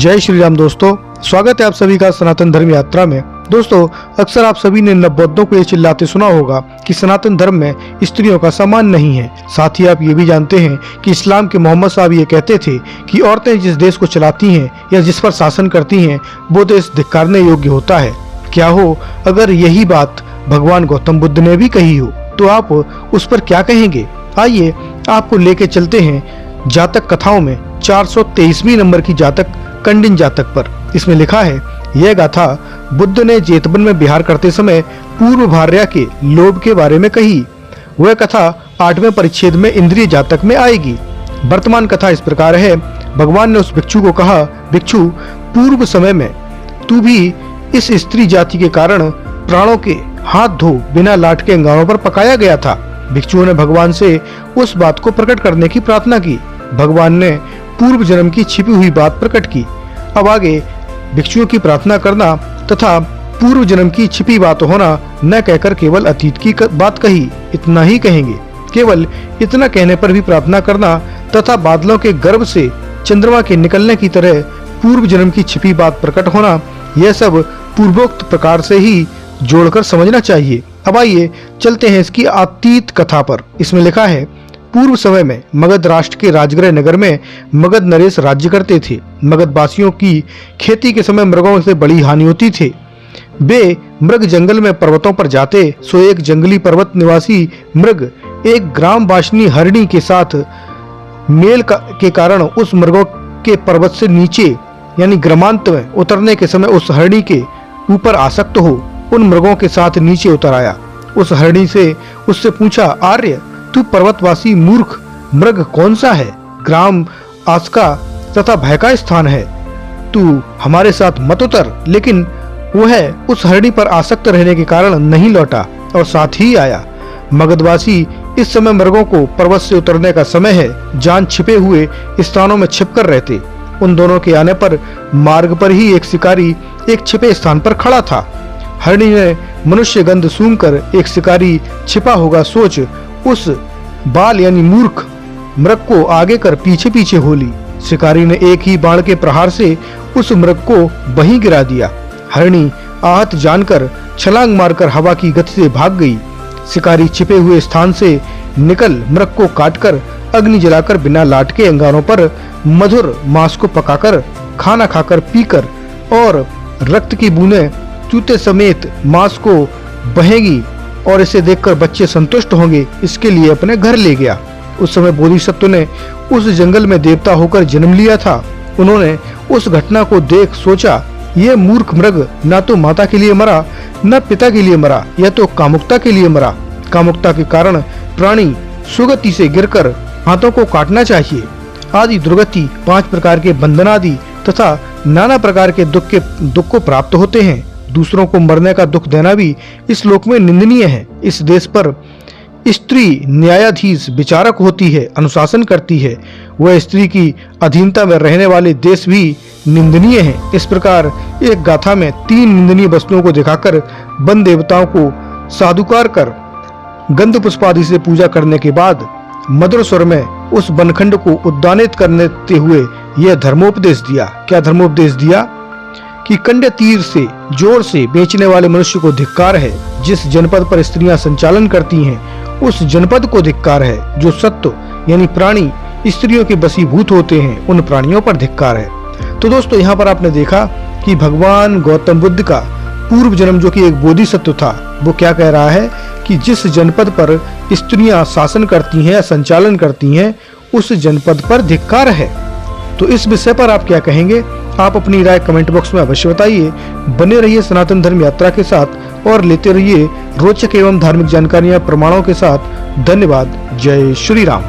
जय श्री राम दोस्तों, स्वागत है आप सभी का सनातन धर्म यात्रा में। दोस्तों, अक्सर आप सभी ने नवबौद्धों को ये चिल्लाते सुना होगा कि सनातन धर्म में स्त्रियों का सम्मान नहीं है। साथ ही आप ये भी जानते हैं कि इस्लाम के मोहम्मद साहब ये कहते थे कि औरतें जिस देश को चलाती हैं या जिस पर शासन करती हैं वो देश धिक्कारने योग्य होता है। क्या हो अगर यही बात भगवान गौतम बुद्ध ने भी कही हो, तो आप उस पर क्या कहेंगे? आइए आपको लेके चलते हैं जातक कथाओं में 423वीं नंबर की जातक कंडिन जातक पर। इसमें लिखा है, यह गाथा बुद्ध ने जेतवन में विहार करते समय पूर्व भार्या के लोभ के बारे में कही। वह कथा 8वें परिच्छेद में इंद्रिय जातक में आएगी। वर्तमान कथा इस प्रकार है। भगवान ने उस भिक्षु को कहा, भिक्षु, पूर्व समय में तू भी इस स्त्री जाति के कारण प्राणों के हाथ धो बिना लाट के अंगारों पर पकाया गया था। भिक्षुओं ने भगवान से उस बात को प्रकट करने की प्रार्थना की। भगवान ने पूर्व जन्म की छिपी हुई बात प्रकट की। अब आगे भिक्षुओं की प्रार्थना करना तथा पूर्व जन्म की छिपी बात होना न कहकर केवल अतीत की बात कही, इतना ही कहेंगे। केवल इतना कहने पर भी प्रार्थना करना तथा बादलों के गर्भ से चंद्रमा के निकलने की तरह पूर्व जन्म की छिपी बात प्रकट होना, यह सब पूर्वोक्त प्रकार से ही जोड़कर समझना चाहिए। अब आइए चलते हैं इसकी अतीत कथा पर। इसमें लिखा है, पूर्व समय में मगध राष्ट्र के राजगृह नगर में मगध नरेश राज्य करते थे। मगध वासियों की खेती के समय मृगों से बड़ी हानि होती थी। वे मृग जंगल में पर्वतों पर जाते, सो एक जंगली पर्वत निवासी मृग एक ग्राम वासिनी हरिणी के साथ मेल के कारण उस मृगों के पर्वत से नीचे यानी ग्रामांत में उतरने के समय उस हरिणी के ऊपर आसक्त हो उन मृगों के साथ नीचे उतर आया। उस हरिणी से उससे पूछा, आर्य, तू पर्वतवासी मूर्ख मृग कौन सा है? ग्राम आस्का तथा भय का स्थान है, तू हमारे साथ मत उतर। लेकिन वह उस हरिणी पर आसक्त रहने के कारण नहीं लौटा और साथ ही आया। मगधवासी इस समय मृगों को पर्वत से उतरने का समय है जान छिपे हुए स्थानों में छिपकर रहते। उन दोनों के आने पर मार्ग पर ही एक शिकारी एक छिपे स्थान पर खड़ा था। हरिणी ने मनुष्य गंध सूंघकर एक शिकारी छिपा होगा सोच उस बाल यानी मूर्ख मृग को आगे कर पीछे पीछे हो ली। शिकारी ने एक ही बाण के प्रहार से उस मृग को वहीं गिरा दिया। हरिणी आहत जानकर छलांग मारकर हवा की गति से भाग गई। शिकारी छिपे हुए स्थान से निकल मृग को काटकर अग्नि जलाकर बिना लाट के अंगारों पर मधुर मांस को पकाकर खाना खाकर पीकर और रक्त की बूंदें चूते समेत मांस को बहेगी और इसे देखकर बच्चे संतुष्ट होंगे, इसके लिए अपने घर ले गया। उस समय बोधिसत्व ने उस जंगल में देवता होकर जन्म लिया था। उन्होंने उस घटना को देख सोचा, ये मूर्ख मृग न तो माता के लिए मरा न पिता के लिए मरा, यह तो कामुकता के लिए मरा। कामुकता के कारण प्राणी सुगति से गिरकर हाथों को काटना चाहिए। आदि दुर्गति 5 प्रकार के बंधन आदि तथा नाना प्रकार के दुख को प्राप्त होते हैं। दूसरों को मरने का दुख देना भी इस लोक में निंदनीय है। इस देश पर स्त्री न्यायाधीश विचारक होती है, अनुशासन करती है। वह स्त्री की अधीनता में रहने वाले देश भी निंदनीय है। इस प्रकार एक गाथा में 3 निंदनीय वस्तुओं को दिखाकर वन देवताओं को साधुकार कर गंध पुष्पादि से पूजा करने के बाद मधुर स्वर में उस वनखंड को उद्दानित करते हुए यह धर्मोपदेश दिया। क्या धर्मोपदेश दिया? कि कंडे तीर से जोर से बेचने वाले मनुष्य को धिक्कार है। जिस जनपद पर स्त्रियां संचालन करती हैं उस जनपद को धिक्कार है। जो सत्व यानी प्राणी स्त्रियों के बसीभूत होते हैं उन प्राणियों पर धिक्कार है। तो दोस्तों, यहाँ पर आपने देखा कि भगवान गौतम बुद्ध का पूर्व जन्म जो कि एक बोधिसत्व था, वो क्या कह रहा है कि जिस जनपद पर स्त्रियां शासन करती हैं या संचालन करती हैं उस जनपद पर धिक्कार है। तो इस विषय पर आप क्या कहेंगे? आप अपनी राय कमेंट बॉक्स में अवश्य बताइए। बने रहिए सनातन धर्म यात्रा के साथ और लेते रहिए रोचक एवं धार्मिक जानकारियां प्रमाणों के साथ। धन्यवाद। जय श्री राम।